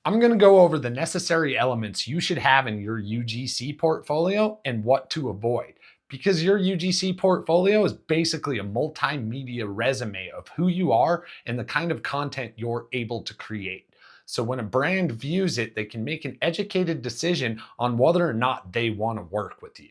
I'm going to go over the necessary elements you should have in your UGC portfolio and what to avoid, because your UGC portfolio is basically a multimedia resume of who you are and the kind of content you're able to create. So when a brand views it, they can make an educated decision on whether or not they want to work with you.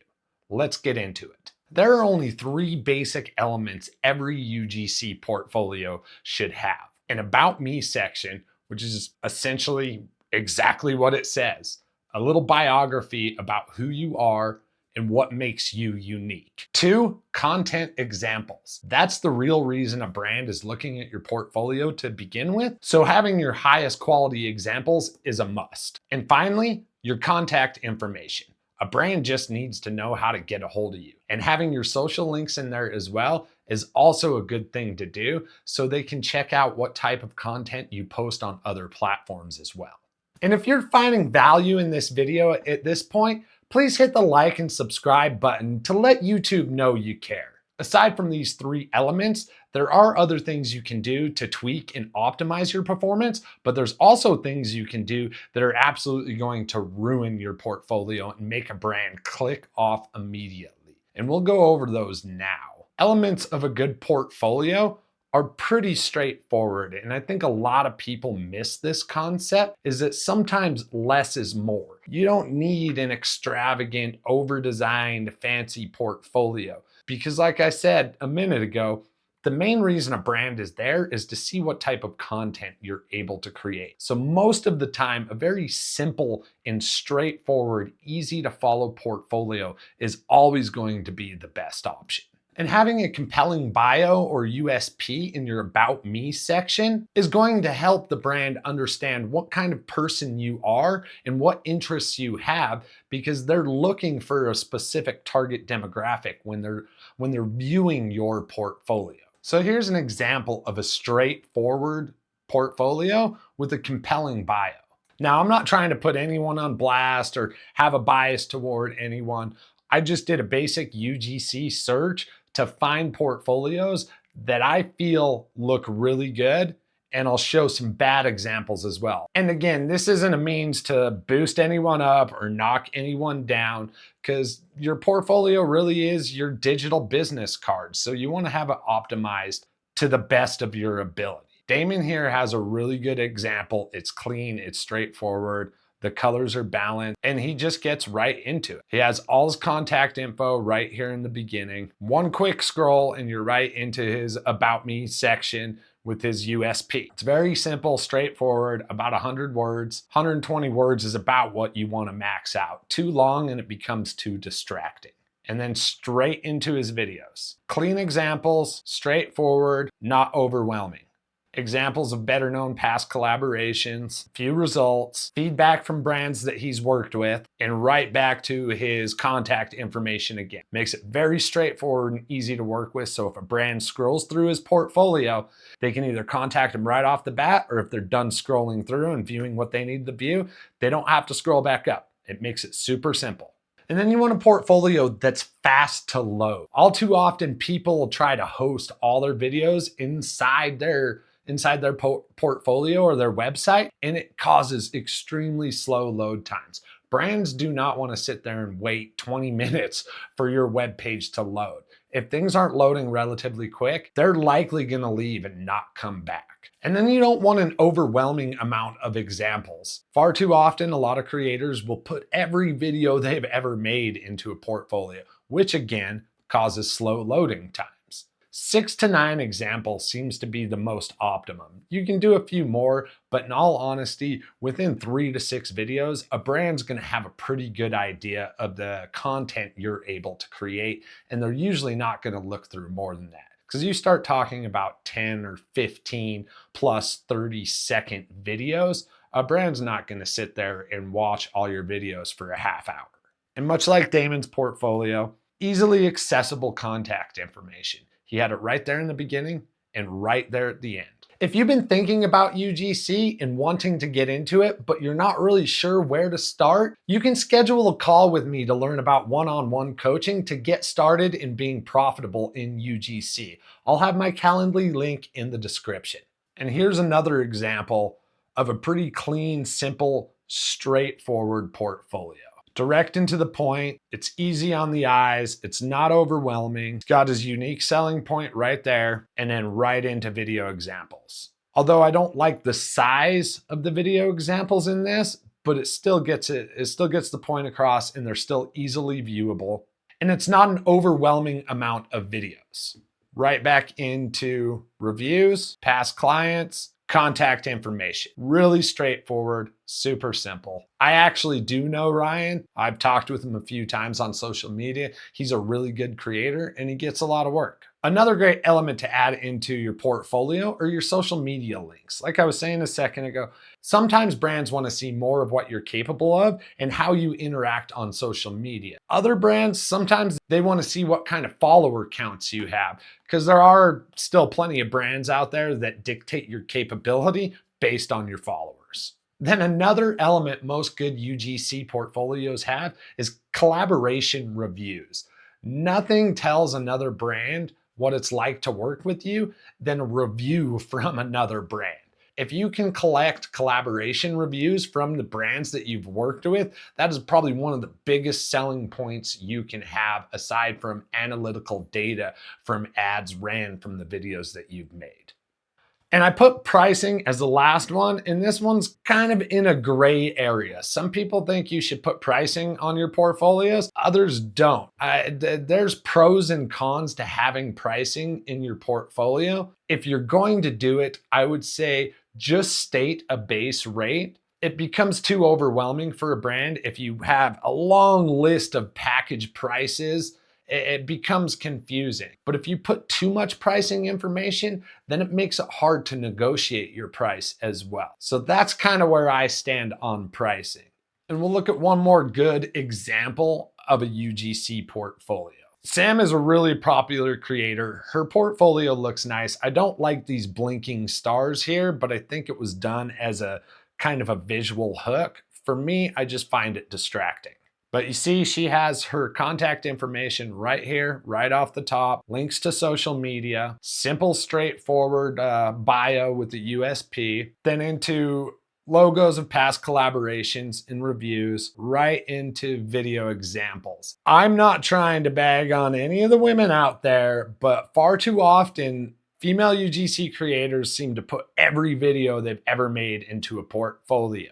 Let's get into it. There are only three basic elements every UGC portfolio should have: an About Me section, which is essentially exactly what it says, a little biography about who you are and what makes you unique. Two, content examples. That's the real reason a brand is looking at your portfolio to begin with. So having your highest quality examples is a must. And finally, your contact information. A brand just needs to know how to get a hold of you. And having your social links in there as well is also a good thing to do, so they can check out what type of content you post on other platforms as well. And if you're finding value in this video at this point, please hit the like and subscribe button to let YouTube know you care. Aside from these three elements, there are other things you can do to tweak and optimize your performance, but there's also things you can do that are absolutely going to ruin your portfolio and make a brand click off immediately. And we'll go over those now. Elements of a good portfolio are pretty straightforward, and I think a lot of people miss this concept, is that sometimes less is more. You don't need an extravagant, over-designed, fancy portfolio, because like I said a minute ago, the main reason a brand is there is to see what type of content you're able to create. So most of the time, a very simple and straightforward, easy to follow portfolio is always going to be the best option. And having a compelling bio or USP in your About Me section is going to help the brand understand what kind of person you are and what interests you have, because they're looking for a specific target demographic when they're viewing your portfolio. So here's an example of a straightforward portfolio with a compelling bio. Now, I'm not trying to put anyone on blast or have a bias toward anyone. I just did a basic UGC search to find portfolios that I feel look really good, and I'll show some bad examples as well. And again, this isn't a means to boost anyone up or knock anyone down, because your portfolio really is your digital business card. So you want to have it optimized to the best of your ability. Damon here has a really good example. It's clean, it's straightforward. The colors are balanced, and he just gets right into it. He has all his contact info right here in the beginning. One quick scroll and you're right into his About Me section with his USP. It's very simple, straightforward, about 100 words. 120 words is about what you want to max out. Too long and it becomes too distracting. And then straight into his videos. Clean examples, straightforward, not overwhelming. Examples of better known past collaborations, few results, feedback from brands that he's worked with, and right back to his contact information again. Makes it very straightforward and easy to work with, so if a brand scrolls through his portfolio, they can either contact him right off the bat, or if they're done scrolling through and viewing what they need to view, they don't have to scroll back up. It makes it super simple. And then you want a portfolio that's fast to load. All too often, people will try to host all their videos inside their portfolio or their website, and it causes extremely slow load times. Brands do not want to sit there and wait 20 minutes for your web page to load. If things aren't loading relatively quick, they're likely going to leave and not come back. And then you don't want an overwhelming amount of examples. Far too often, a lot of creators will put every video they've ever made into a portfolio, which again causes slow loading time. 6 to 9 examples seems to be the most optimum. You can do a few more, but in all honesty, within 3 to 6 videos, a brand's going to have a pretty good idea of the content you're able to create, and they're usually not going to look through more than that. Because you start talking about 10 or 15 plus 30-second videos, a brand's not going to sit there and watch all your videos for a half hour. And much like Damon's portfolio, easily accessible contact information. He had it right there in the beginning and right there at the end. If you've been thinking about UGC and wanting to get into it, but you're not really sure where to start, you can schedule a call with me to learn about one-on-one coaching to get started in being profitable in UGC. I'll have my Calendly link in the description. And here's another example of a pretty clean, simple, straightforward portfolio. Direct and to the point, it's easy on the eyes, it's not overwhelming, it's got his unique selling point right there, and then right into video examples. Although I don't like the size of the video examples in this, but it still gets the point across, and they're still easily viewable. And it's not an overwhelming amount of videos. Right back into reviews, past clients, contact information. Really straightforward, super simple. I actually do know Ryan. I've talked with him a few times on social media. He's a really good creator and he gets a lot of work. Another great element to add into your portfolio are your social media links. Like I was saying a second ago, sometimes brands want to see more of what you're capable of and how you interact on social media. Other brands, sometimes they want to see what kind of follower counts you have, because there are still plenty of brands out there that dictate your capability based on your followers. Then another element most good UGC portfolios have is collaboration reviews. Nothing tells another brand what it's like to work with you than a review from another brand. If you can collect collaboration reviews from the brands that you've worked with, that is probably one of the biggest selling points you can have, aside from analytical data from ads ran from the videos that you've made. And I put pricing as the last one, and this one's kind of in a gray area. Some people think you should put pricing on your portfolios, others don't. There's pros and cons to having pricing in your portfolio. If you're going to do it, I would say just state a base rate. It becomes too overwhelming for a brand if you have a long list of package prices. It becomes confusing. But if you put too much pricing information, then it makes it hard to negotiate your price as well. So that's kind of where I stand on pricing. And we'll look at one more good example of a UGC portfolio. Sam is a really popular creator. Her portfolio looks nice. I don't like these blinking stars here, but I think it was done as a kind of a visual hook. For me, I just find it distracting. But you see, she has her contact information right here, right off the top, links to social media, simple, straightforward bio with the USP, then into logos of past collaborations and reviews, right into video examples. I'm not trying to bag on any of the women out there, but far too often, female UGC creators seem to put every video they've ever made into a portfolio.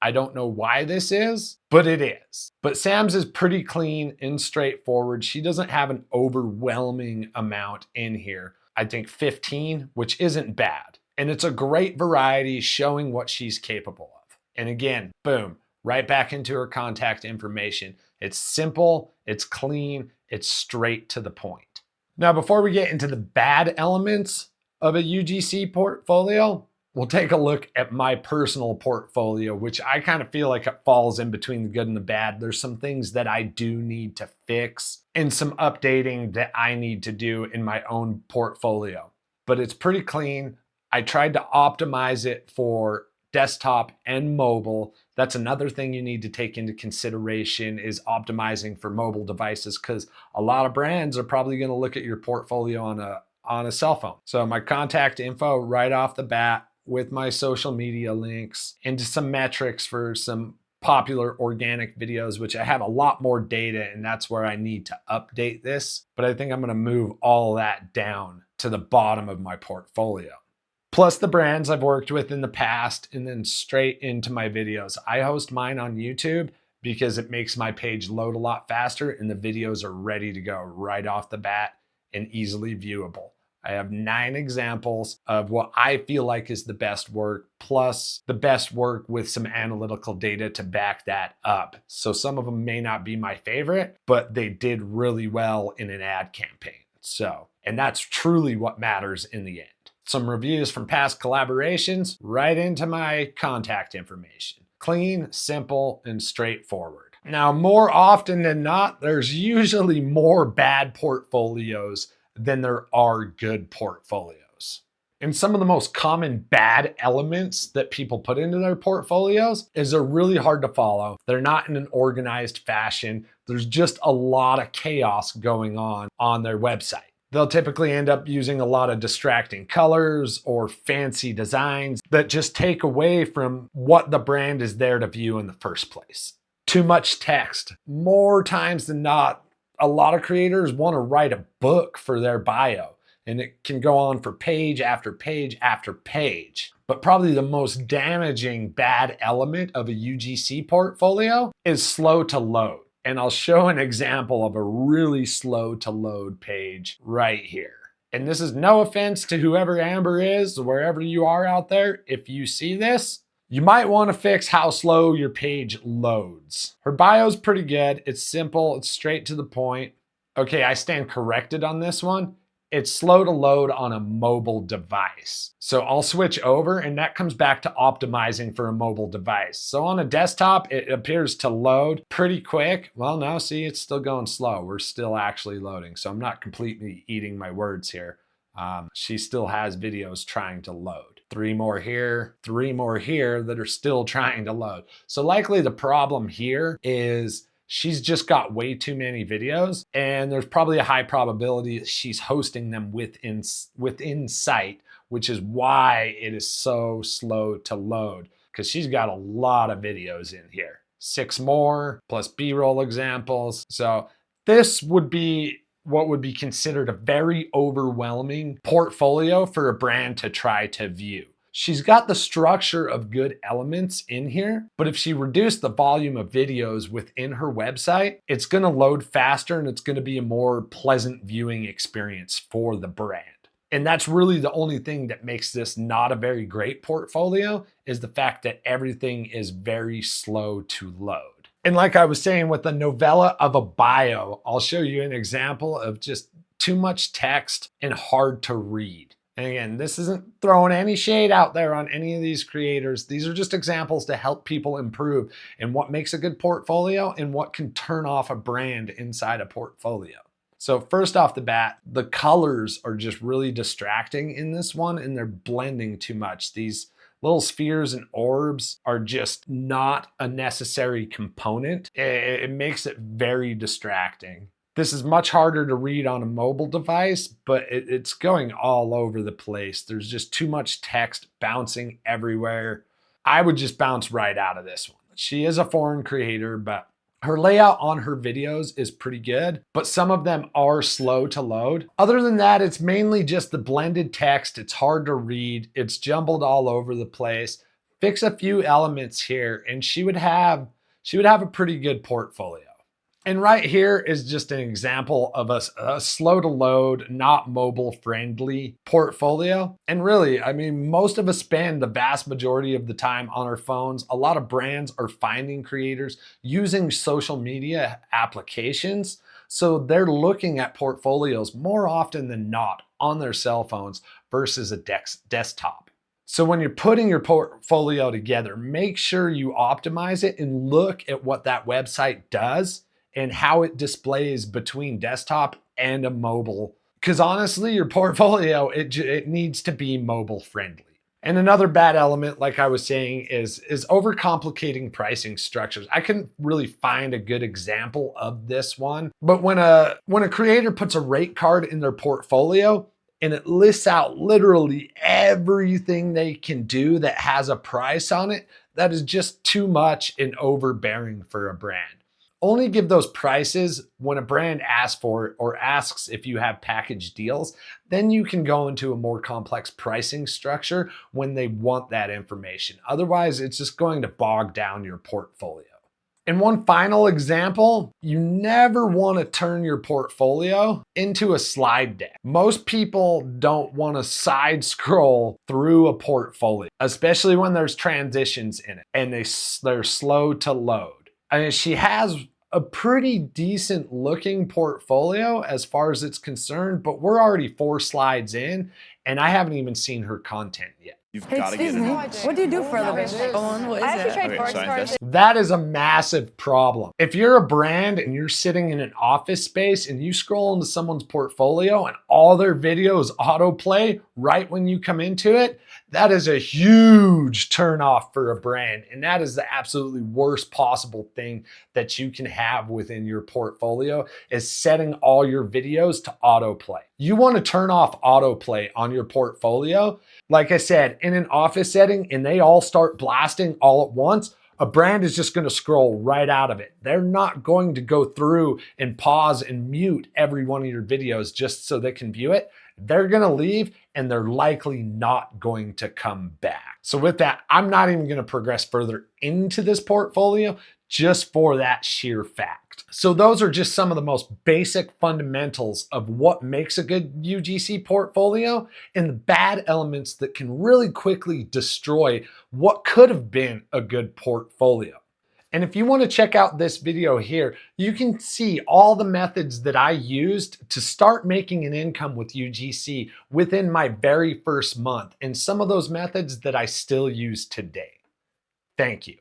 I don't know why this is, but it is. But Sam's is pretty clean and straightforward. She doesn't have an overwhelming amount in here. I think 15, which isn't bad. And it's a great variety showing what she's capable of. And again, boom, right back into her contact information. It's simple, it's clean, it's straight to the point. Now, before we get into the bad elements of a UGC portfolio, we'll take a look at my personal portfolio, which I kind of feel like it falls in between the good and the bad. There's some things that I do need to fix and some updating that I need to do in my own portfolio. But it's pretty clean. I tried to optimize it for desktop and mobile. That's another thing you need to take into consideration, is optimizing for mobile devices, because a lot of brands are probably going to look at your portfolio on a cell phone. So my contact info right off the bat, with my social media links, into some metrics for some popular organic videos, which I have a lot more data, and that's where I need to update this. But I think I'm going to move all that down to the bottom of my portfolio. Plus the brands I've worked with in the past, and then straight into my videos. I host mine on YouTube because it makes my page load a lot faster and the videos are ready to go right off the bat and easily viewable. I have 9 examples of what I feel like is the best work, plus the best work with some analytical data to back that up. So some of them may not be my favorite, but they did really well in an ad campaign. And that's truly what matters in the end. Some reviews from past collaborations right into my contact information. Clean, simple, and straightforward. Now, more often than not, there's usually more bad portfolios than there are good portfolios. And some of the most common bad elements that people put into their portfolios is they're really hard to follow. They're not in an organized fashion. There's just a lot of chaos going on their website. They'll typically end up using a lot of distracting colors or fancy designs that just take away from what the brand is there to view in the first place. Too much text. More times than not, a lot of creators want to write a book for their bio, and it can go on for page after page after page. But probably the most damaging bad element of a UGC portfolio is slow to load. And I'll show an example of a really slow to load page right here. And this is no offense to whoever Amber is, wherever you are out there. If you see this, you might want to fix how slow your page loads. Her bio's pretty good. It's simple. It's straight to the point. Okay, I stand corrected on this one. It's slow to load on a mobile device. So I'll switch over, and that comes back to optimizing for a mobile device. So on a desktop, it appears to load pretty quick. Well, no, see, it's still going slow. We're still actually loading. So I'm not completely eating my words here. She still has videos trying to load. 3 more here, 3 more here that are still trying to load. So likely the problem here is she's just got way too many videos, and there's probably a high probability that she's hosting them within site, which is why it is so slow to load, because she's got a lot of videos in here. 6 more plus B-roll examples. So this would be what would be considered a very overwhelming portfolio for a brand to try to view. She's got the structure of good elements in here, but if she reduced the volume of videos within her website, it's going to load faster and it's going to be a more pleasant viewing experience for the brand. And that's really the only thing that makes this not a very great portfolio, is the fact that everything is very slow to load. And like I was saying with the novella of a bio, I'll show you an example of just too much text and hard to read. And again, this isn't throwing any shade out there on any of these creators. These are just examples to help people improve in what makes a good portfolio and what can turn off a brand inside a portfolio. So first off the bat, the colors are just really distracting in this one, and they're blending too much. These little spheres and orbs are just not a necessary component. It makes it very distracting. This is much harder to read on a mobile device, but it's going all over the place. There's just too much text bouncing everywhere. I would just bounce right out of this one. She is a foreign creator, but her layout on her videos is pretty good, but some of them are slow to load. Other than that, it's mainly just the blended text. It's hard to read. It's jumbled all over the place. Fix a few elements here, and she would have a pretty good portfolio. And right here is just an example of a slow to load, not mobile friendly portfolio. And really, I mean, most of us spend the vast majority of the time on our phones. A lot of brands are finding creators using social media applications. So they're looking at portfolios more often than not on their cell phones versus a desktop. So when you're putting your portfolio together, make sure you optimize it and look at what that website does and how it displays between desktop and a mobile. Because honestly, your portfolio, it needs to be mobile friendly. And another bad element, like I was saying, is overcomplicating pricing structures. I couldn't really find a good example of this one, but when a creator puts a rate card in their portfolio and it lists out literally everything they can do that has a price on it, that is just too much and overbearing for a brand. Only give those prices when a brand asks for it or asks if you have package deals. Then you can go into a more complex pricing structure when they want that information. Otherwise, it's just going to bog down your portfolio. And one final example, you never want to turn your portfolio into a slide deck. Most people don't want to side scroll through a portfolio, especially when there's transitions in it and they're slow to load. I mean, she has a pretty decent looking portfolio as far as it's concerned, but we're already 4 slides in and I haven't even seen her content yet. You've got to get it. What do you do for a living? What is it? That is a massive problem. If you're a brand and you're sitting in an office space and you scroll into someone's portfolio and all their videos autoplay right when you come into it, That is a huge turnoff for a brand, and that is the absolutely worst possible thing that you can have within your portfolio is setting all your videos to autoplay. You want to turn off autoplay on your portfolio. Like I said, in an office setting and they all start blasting all at once, a brand is just going to scroll right out of it. They're not going to go through and pause and mute every one of your videos just so they can view it. They're going to leave and they're likely not going to come back. So with that, I'm not even going to progress further into this portfolio just for that sheer fact. So those are just some of the most basic fundamentals of what makes a good UGC portfolio and the bad elements that can really quickly destroy what could have been a good portfolio. And if you want to check out this video here, you can see all the methods that I used to start making an income with UGC within my very first month, and some of those methods that I still use today. Thank you.